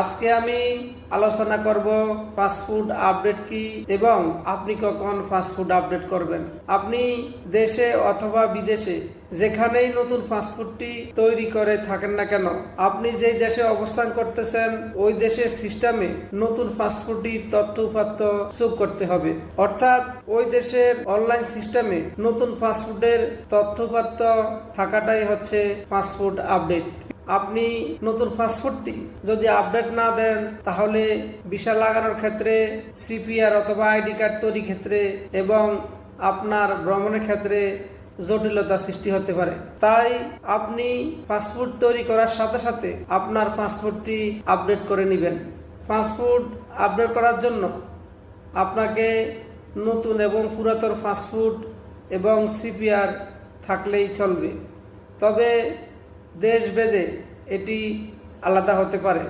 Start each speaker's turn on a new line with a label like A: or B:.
A: আজকে আমি আলোচনা করব পাসপোর্ট আপডেট কি এবং আপনি কখন পাসপোর্ট আপডেট করবেন। আপনি দেশে অথবা বিদেশে যেখানেই নতুন পাসপোর্টটি তৈরি করে থাকেন না কেন, আপনি যে দেশে অবস্থান করতেছেন ওই দেশের সিস্টেমে নতুন পাসপোর্টটি তথ্য উপাত্ত যোগ করতে হবে। অর্থাৎ ওই দেশের অনলাইন সিস্টেমে নতুন পাসপোর্টের তথ্য উপাত্ত থাকাটাই হচ্ছে পাসপোর্ট আপডেট। আপনি নতুন পাসপোর্টটি যদি আপডেট না দেন তাহলে ভিসা লাগানোর ক্ষেত্রে, সিপিআর অথবা আইডি কার্ড তৈরির ক্ষেত্রে এবং আপনার ভ্রমণের ক্ষেত্রে জটিলতা সৃষ্টি হতে পারে। তাই আপনি পাসপোর্ট তৈরি করার সাথে সাথে আপনার পাসপোর্টটি আপডেট করে নেবেন। পাসপোর্ট আপডেট করার জন্য আপনাকে নতুন এবং পুরাতন পাসপোর্ট এবং সিপিআর থাকলেই চলবে, তবে দেশভেদে এটি আলাদা হতে পারে।